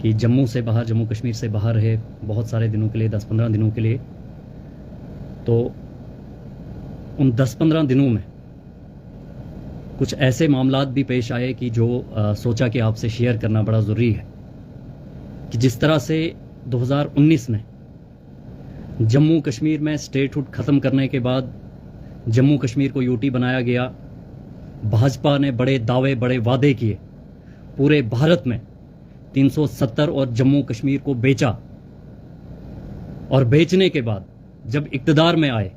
कि जम्मू कश्मीर से बाहर रहे बहुत सारे दिनों के लिए, 10-15 दिनों के लिए। तो उन 10-15 दिनों में कुछ ऐसे मामलात भी पेश आए कि जो सोचा कि आपसे शेयर करना बड़ा ज़रूरी है। कि जिस तरह से 2019 में जम्मू कश्मीर में स्टेटहुड ख़त्म करने के बाद जम्मू कश्मीर को यूटी बनाया गया, भाजपा ने बड़े दावे, बड़े वादे किए, पूरे भारत में 370 और जम्मू कश्मीर को बेचा। और बेचने के बाद जब इक़्तिदार में आए,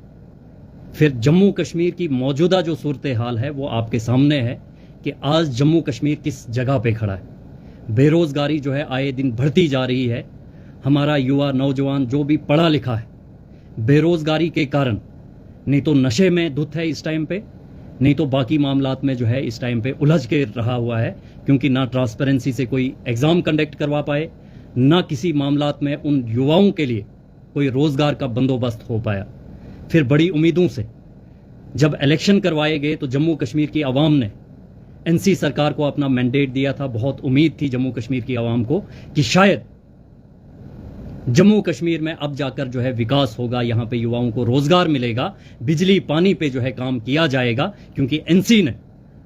फिर जम्मू कश्मीर की मौजूदा जो सूरत हाल है वो आपके सामने है कि आज जम्मू कश्मीर किस जगह पे खड़ा है। बेरोज़गारी जो है आए दिन बढ़ती जा रही है। हमारा युवा नौजवान जो भी पढ़ा लिखा है, बेरोज़गारी के कारण नहीं तो नशे में धुत है इस टाइम पे, नहीं तो बाकी मामलात में जो है इस टाइम पे उलझ के रहा हुआ है, क्योंकि ना ट्रांसपेरेंसी से कोई एग्ज़ाम कंडक्ट करवा पाए, ना किसी मामलात में उन युवाओं के लिए कोई रोज़गार का बंदोबस्त हो पाया। फिर बड़ी उम्मीदों से जब इलेक्शन करवाए गए तो जम्मू कश्मीर की आवाम ने एनसी सरकार को अपना मैंडेट दिया था। बहुत उम्मीद थी जम्मू कश्मीर की आवाम को कि शायद जम्मू कश्मीर में अब जाकर जो है विकास होगा, यहाँ पे युवाओं को रोजगार मिलेगा, बिजली पानी पे जो है काम किया जाएगा, क्योंकि एनसी ने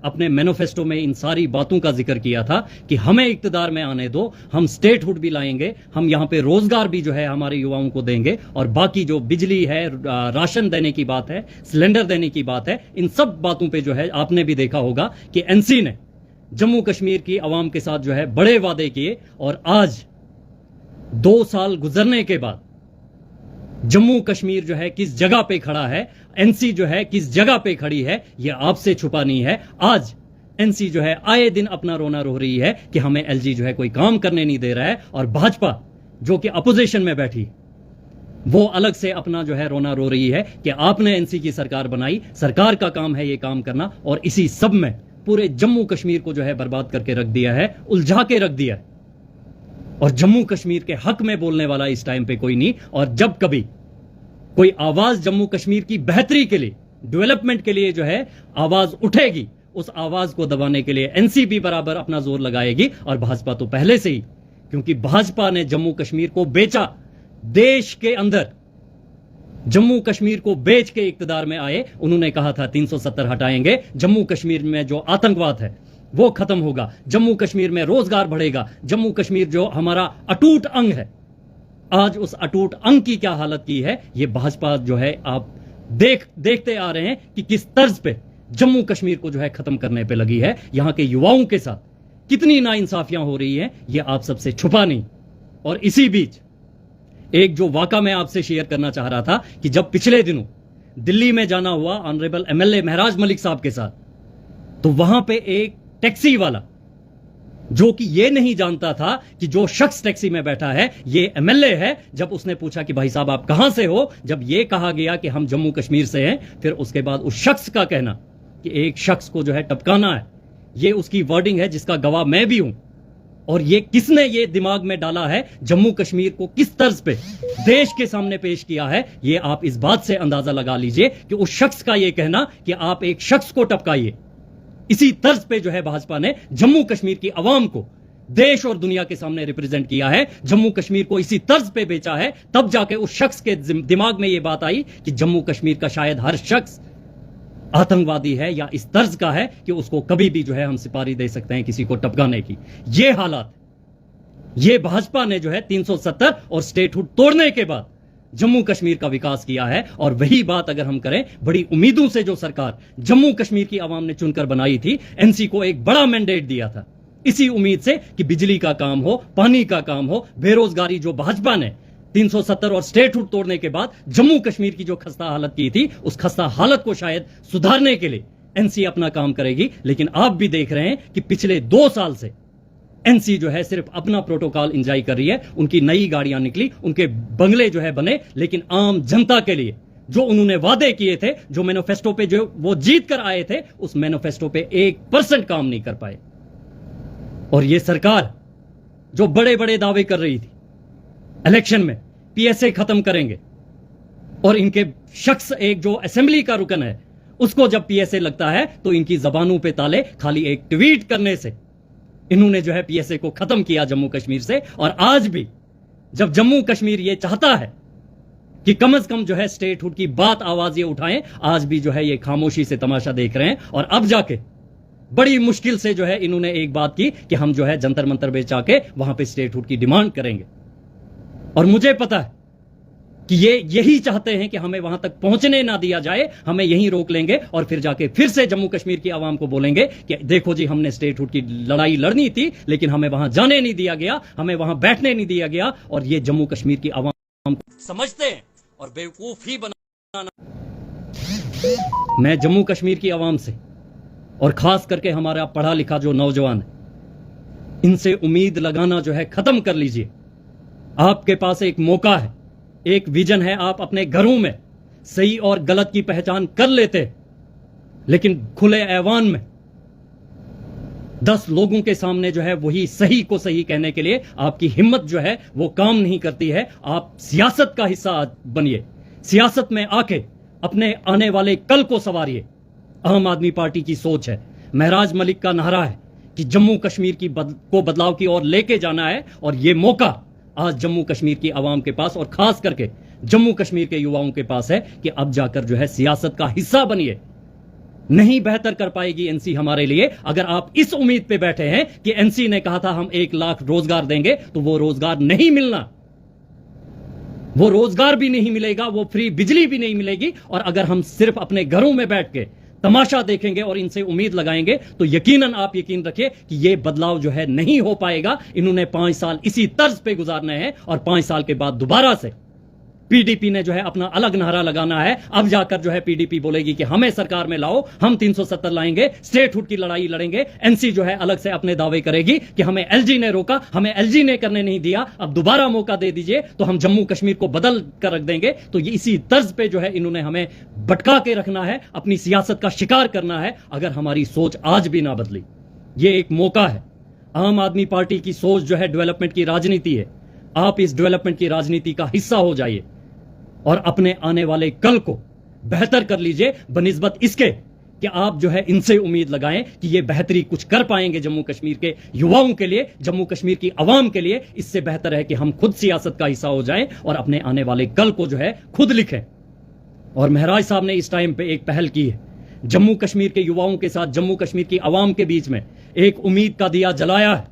अपने मैनिफेस्टो में इन सारी बातों का जिक्र किया था कि हमें इक़्तिदार में आने दो, हम स्टेटहुड भी लाएंगे, हम यहाँ पे रोजगार भी जो है हमारे युवाओं को देंगे, और बाकी जो बिजली है, राशन देने की बात है, सिलेंडर देने की बात है, इन सब बातों पे जो है आपने भी देखा होगा कि एनसी ने जम्मू कश्मीर की आवाम के साथ जो है बड़े वादे किए। और आज 2 साल गुजरने के बाद जम्मू कश्मीर जो है किस जगह पे खड़ा है, एनसी जो है किस जगह पे खड़ी है, ये आपसे छुपा नहीं है। आज एनसी जो है आए दिन अपना रोना रो रही है कि हमें एलजी जो है कोई काम करने नहीं दे रहा है, और भाजपा जो कि अपोजिशन में बैठी वो अलग से अपना जो है रोना रो रही है कि आपने एनसी की सरकार बनाई, सरकार का काम है ये काम करना, और इसी सब में पूरे जम्मू कश्मीर को जो है बर्बाद करके रख दिया है, उलझा के रख दिया है। और जम्मू कश्मीर के हक में बोलने वाला इस टाइम पे कोई नहीं। और जब कभी कोई आवाज जम्मू कश्मीर की बेहतरी के लिए, डेवलपमेंट के लिए जो है आवाज उठेगी, उस आवाज को दबाने के लिए एनसीपी बराबर अपना जोर लगाएगी। और भाजपा तो पहले से ही, क्योंकि भाजपा ने जम्मू कश्मीर को बेचा, देश के अंदर जम्मू कश्मीर को बेच के इक़्तिदार में आए। उन्होंने कहा था 370 हटाएंगे, जम्मू कश्मीर में जो आतंकवाद है वो खत्म होगा, जम्मू कश्मीर में रोजगार बढ़ेगा, जम्मू कश्मीर जो हमारा अटूट अंग है, आज उस अटूट अंग की क्या हालत की है, ये भाजपा जो है आप देखते आ रहे हैं कि किस तर्ज पे जम्मू कश्मीर को जो है खत्म करने पे लगी है। यहां के युवाओं के साथ कितनी नाइंसाफियां हो रही हैं, ये आप सबसे छुपा नहीं। और इसी बीच एक जो वाका मैं आपसे शेयर करना चाह रहा था कि जब पिछले दिनों दिल्ली में जाना हुआ ऑनरेबल एमएलए महराज मलिक साहब के साथ, तो वहां पे एक टैक्सी वाला जो कि ये नहीं जानता था कि जो शख्स टैक्सी में बैठा है ये एमएलए है, जब उसने पूछा कि भाई साहब आप कहां से हो, जब ये कहा गया कि हम जम्मू कश्मीर से हैं, फिर उसके बाद उस शख्स का कहना कि एक शख्स को जो है टपकाना है, ये उसकी वर्डिंग है जिसका गवाह मैं भी हूं। और ये किसने ये दिमाग में डाला है, जम्मू कश्मीर को किस तर्ज पे देश के सामने पेश किया है, ये आप इस बात से अंदाजा लगा लीजिए कि उस शख्स का ये कहना कि आप एक शख्स को टपकाइए, इसी तर्ज पे जो है भाजपा ने जम्मू कश्मीर की आवाम को देश और दुनिया के सामने रिप्रेजेंट किया है, जम्मू कश्मीर को इसी तर्ज पे बेचा है। तब जाके उस शख्स के दिमाग में यह बात आई कि जम्मू कश्मीर का शायद हर शख्स आतंकवादी है या इस तर्ज का है कि उसको कभी भी जो है हम सिपारी दे सकते हैं किसी को टपकाने की। ये हालात, ये भाजपा ने जो है 370 और स्टेटहुड तोड़ने के बाद जम्मू कश्मीर का विकास किया है। और वही बात अगर हम करें, बड़ी उम्मीदों से जो सरकार जम्मू कश्मीर की आवाम ने चुनकर बनाई थी, एनसी को एक बड़ा मैंडेट दिया था इसी उम्मीद से कि बिजली का काम हो, पानी का काम हो, बेरोजगारी जो भाजपा ने 370 और स्टेटहुड तोड़ने के बाद जम्मू कश्मीर की जो खस्ता हालत की थी, उस खस्ता हालत को शायद सुधारने के लिए एनसी अपना काम करेगी। लेकिन आप भी देख रहे हैं कि पिछले 2 साल से एनसी जो है सिर्फ अपना प्रोटोकॉल एंजॉय कर रही है। उनकी नई गाड़ियां निकली, उनके बंगले जो है बने, लेकिन आम जनता के लिए जो उन्होंने वादे किए थे, जो मैनिफेस्टो पे जो वो जीत कर आए थे, उस मैनिफेस्टो पे 1% काम नहीं कर पाए। और ये सरकार जो बड़े बड़े दावे कर रही थी, इलेक्शन में पीएसए खत्म करेंगे, और इनके शख्स एक जो असेंबली का रुकन है, उसको जब पीएसए लगता है तो इनकी जबानों पे ताले। खाली एक ट्वीट करने से इन्होंने जो है पीएसए को खत्म किया जम्मू कश्मीर से। और आज भी जब जम्मू कश्मीर ये चाहता है कि कम से कम जो है स्टेटहुड की बात आवाज ये उठाएं, आज भी जो है ये खामोशी से तमाशा देख रहे हैं। और अब जाके बड़ी मुश्किल से जो है इन्होंने एक बात की कि हम जो है जंतर मंतर पे जाके वहां पे स्टेटहुड की डिमांड करेंगे। और मुझे पता है कि ये यही चाहते हैं कि हमें वहां तक पहुंचने ना दिया जाए, हमें यहीं रोक लेंगे और फिर जाके फिर से जम्मू कश्मीर की आवाम को बोलेंगे कि देखो जी, हमने स्टेटहुड की लड़ाई लड़नी थी लेकिन हमें वहां जाने नहीं दिया गया, हमें वहां बैठने नहीं दिया गया। और ये जम्मू कश्मीर की आवाम समझते हैं और बेवकूफ ही बनाना। मैं जम्मू कश्मीर की आवाम से और खास करके हमारा पढ़ा लिखा जो नौजवान है, इनसे उम्मीद लगाना जो है खत्म कर लीजिए। आपके पास एक मौका है, एक विजन है, आप अपने घरों में सही और गलत की पहचान कर लेते, लेकिन खुले ऐवान में 10 लोगों के सामने जो है वही सही को सही कहने के लिए आपकी हिम्मत जो है वो काम नहीं करती है। आप सियासत का हिस्सा बनिए, सियासत में आके अपने आने वाले कल को संवारिए। आम आदमी पार्टी की सोच है, महराज मलिक का नारा है कि जम्मू कश्मीर को बदलाव की ओर लेके जाना है। और ये मौका आज जम्मू कश्मीर की आवाम के पास और खास करके जम्मू कश्मीर के युवाओं के पास है कि अब जाकर जो है सियासत का हिस्सा बनिए। नहीं बेहतर कर पाएगी एनसी हमारे लिए अगर आप इस उम्मीद पे बैठे हैं कि एनसी ने कहा था हम 1 लाख रोजगार देंगे, तो वो रोजगार नहीं मिलना, वो रोजगार भी नहीं मिलेगा, वो फ्री बिजली भी नहीं मिलेगी। और अगर हम सिर्फ अपने घरों में बैठ के तमाशा देखेंगे और इनसे उम्मीद लगाएंगे तो यकीनन आप यकीन रखिए कि ये बदलाव जो है नहीं हो पाएगा। इन्होंने 5 साल इसी तर्ज पे गुजारने हैं और 5 साल के बाद दोबारा से पीडीपी ने जो है अपना अलग नारा लगाना है। अब जाकर जो है पीडीपी बोलेगी कि हमें सरकार में लाओ, हम 370 लाएंगे, स्टेटहुड की लड़ाई लड़ेंगे। एनसी जो है अलग से अपने दावे करेगी कि हमें एलजी ने रोका, हमें एलजी ने करने नहीं दिया, अब दोबारा मौका दे दीजिए तो हम जम्मू कश्मीर को बदल कर रख देंगे। तो ये इसी तर्ज पे जो है इन्होंने हमें भटका के रखना है, अपनी सियासत का शिकार करना है अगर हमारी सोच आज भी ना बदली। ये एक मौका है। आम आदमी पार्टी की सोच जो है डेवलपमेंट की राजनीति है। आप इस डेवलपमेंट की राजनीति का हिस्सा हो जाइए और अपने आने वाले कल को बेहतर कर लीजिए, बनिस्बत इसके कि आप जो है इनसे उम्मीद लगाएं कि ये बेहतरी कुछ कर पाएंगे जम्मू कश्मीर के युवाओं के लिए, जम्मू कश्मीर की आवाम के लिए। इससे बेहतर है कि हम खुद सियासत का हिस्सा हो जाएं और अपने आने वाले कल को जो है खुद लिखें। और महराज साहब ने इस टाइम पे एक पहल की है, जम्मू कश्मीर के युवाओं के साथ जम्मू कश्मीर की आवाम के बीच में एक उम्मीद का दिया जलाया है।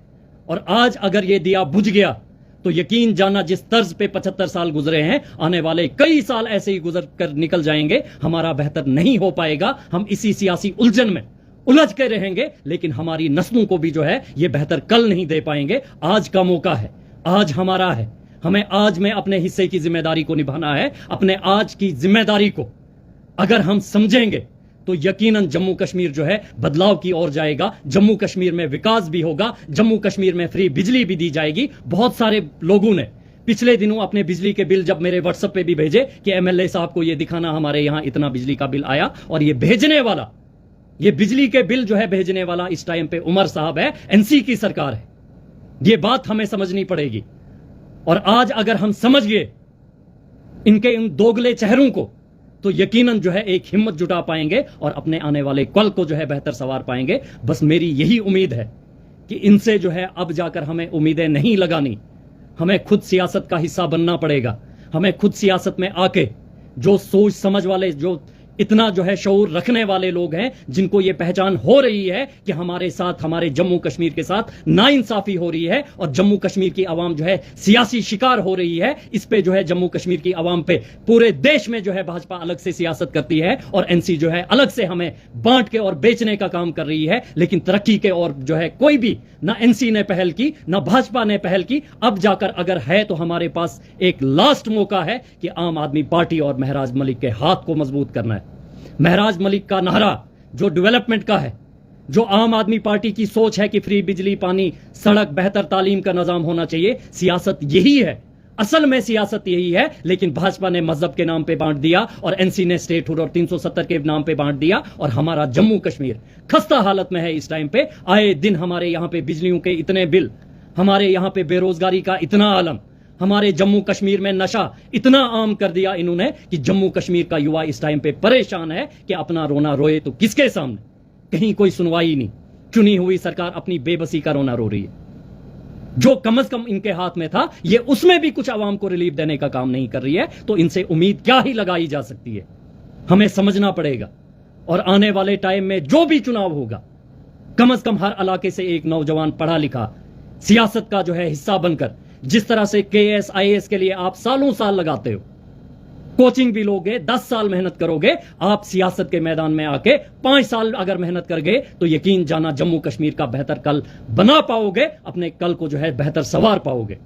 और आज अगर ये दिया बुझ गया तो यकीन जाना जिस तर्ज पे 75 साल गुजरे हैं, आने वाले कई साल ऐसे ही गुजर कर निकल जाएंगे, हमारा बेहतर नहीं हो पाएगा। हम इसी सियासी उलझन में उलझ के रहेंगे, लेकिन हमारी नस्लों को भी जो है ये बेहतर कल नहीं दे पाएंगे। आज का मौका है, आज हमारा है, हमें आज में अपने हिस्से की जिम्मेदारी को निभाना है। अपने आज की जिम्मेदारी को अगर हम समझेंगे तो यकीनन जम्मू कश्मीर जो है बदलाव की ओर जाएगा, जम्मू कश्मीर में विकास भी होगा, जम्मू कश्मीर में फ्री बिजली भी दी जाएगी। बहुत सारे लोगों ने पिछले दिनों अपने बिजली के बिल जब मेरे व्हाट्सएप पे भी भेजे कि एमएलए साहब को ये दिखाना हमारे यहां इतना बिजली का बिल आया, और ये भेजने वाला, ये बिजली के बिल जो है भेजने वाला इस टाइम पे उमर साहब है, एनसी की सरकार है। ये बात हमें समझनी पड़ेगी। और आज अगर हम समझ गए इनके इन दोगले चेहरों को तो यकीनन जो है एक हिम्मत जुटा पाएंगे और अपने आने वाले कल को जो है बेहतर संवार पाएंगे। बस मेरी यही उम्मीद है कि इनसे जो है अब जाकर हमें उम्मीदें नहीं लगानी, हमें खुद सियासत का हिस्सा बनना पड़ेगा। हमें खुद सियासत में आके जो सोच समझ वाले, जो इतना जो है शऊर रखने वाले लोग हैं, जिनको ये पहचान हो रही है कि हमारे साथ, हमारे जम्मू कश्मीर के साथ नाइंसाफी हो रही है और जम्मू कश्मीर की आवाम जो है सियासी शिकार हो रही है, इस पे जो है जम्मू कश्मीर की आवाम पे पूरे देश में जो है भाजपा अलग से सियासत करती है और एनसी जो है अलग से हमें बांट के और बेचने का काम कर रही है। लेकिन तरक्की के और जो है कोई भी, ना एनसी ने पहल की, ना भाजपा ने पहल की। अब जाकर अगर है तो हमारे पास एक लास्ट मौका है कि आम आदमी पार्टी और महराज मलिक के हाथ को मजबूत करना है। महराज मलिक का नारा जो डेवलपमेंट का है, जो आम आदमी पार्टी की सोच है कि फ्री बिजली, पानी, सड़क, बेहतर तालीम का निजाम होना चाहिए, सियासत यही है। असल में सियासत यही है, लेकिन भाजपा ने मजहब के नाम पे बांट दिया और एनसी ने स्टेटहुड और 370 के नाम पे बांट दिया। और हमारा जम्मू कश्मीर खस्ता हालत में है इस टाइम पे। आए दिन हमारे यहां पे बिजलियों के इतने बिल, हमारे यहां पे बेरोजगारी का इतना आलम, हमारे जम्मू कश्मीर में नशा इतना आम कर दिया इन्होंने कि जम्मू कश्मीर का युवा इस टाइम पे परेशान है कि अपना रोना रोए तो किसके सामने। कहीं कोई सुनवाई नहीं, चुनी हुई सरकार अपनी बेबसी का रोना रो रही है। जो कम से कम इनके हाथ में था, ये उसमें भी कुछ आवाम को रिलीफ देने का काम नहीं कर रही है, तो इनसे उम्मीद क्या ही लगाई जा सकती है। हमें समझना पड़ेगा और आने वाले टाइम में जो भी चुनाव होगा, कम से कम हर इलाके से एक नौजवान पढ़ा लिखा सियासत का जो है हिस्सा बनकर, जिस तरह से KS IAS के लिए आप सालों साल लगाते हो, कोचिंग भी लोगे, 10 साल मेहनत करोगे, आप सियासत के मैदान में आके 5 साल अगर मेहनत कर गए तो यकीन जाना जम्मू कश्मीर का बेहतर कल बना पाओगे, अपने कल को जो है बेहतर संवार पाओगे।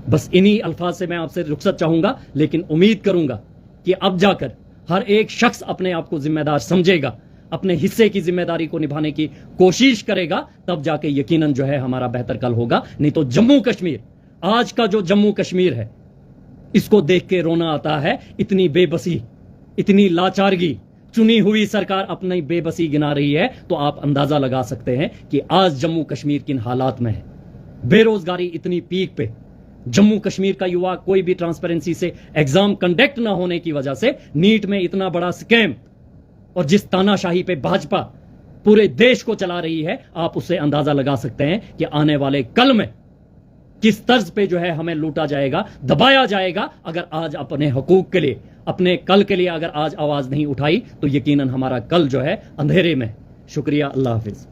बस इन्हीं अल्फाज से मैं आपसे रुखसत चाहूंगा, लेकिन उम्मीद करूंगा कि अब जाकर हर एक शख्स अपने आप को जिम्मेदार समझेगा, अपने हिस्से की जिम्मेदारी को निभाने की कोशिश करेगा, तब जाके यकीनन जो है हमारा बेहतर कल होगा। नहीं तो जम्मू कश्मीर, आज का जो जम्मू कश्मीर है, इसको देख के रोना आता है। इतनी बेबसी, इतनी लाचारगी, चुनी हुई सरकार अपनी बेबसी गिना रही है, तो आप अंदाजा लगा सकते हैं कि आज जम्मू कश्मीर किन हालात में है। बेरोजगारी इतनी पीक पे, जम्मू कश्मीर का युवा कोई भी ट्रांसपेरेंसी से एग्जाम कंडक्ट ना होने की वजह से नीट में इतना बड़ा स्कैम, और जिस तानाशाही पे भाजपा पूरे देश को चला रही है, आप उससे अंदाजा लगा सकते हैं कि आने वाले कल में किस तर्ज पे जो है हमें लूटा जाएगा, दबाया जाएगा। अगर आज अपने हकूक के लिए, अपने कल के लिए अगर आज आवाज नहीं उठाई, तो यकीनन हमारा कल जो है अंधेरे में। शुक्रिया, अल्लाह हाफिज।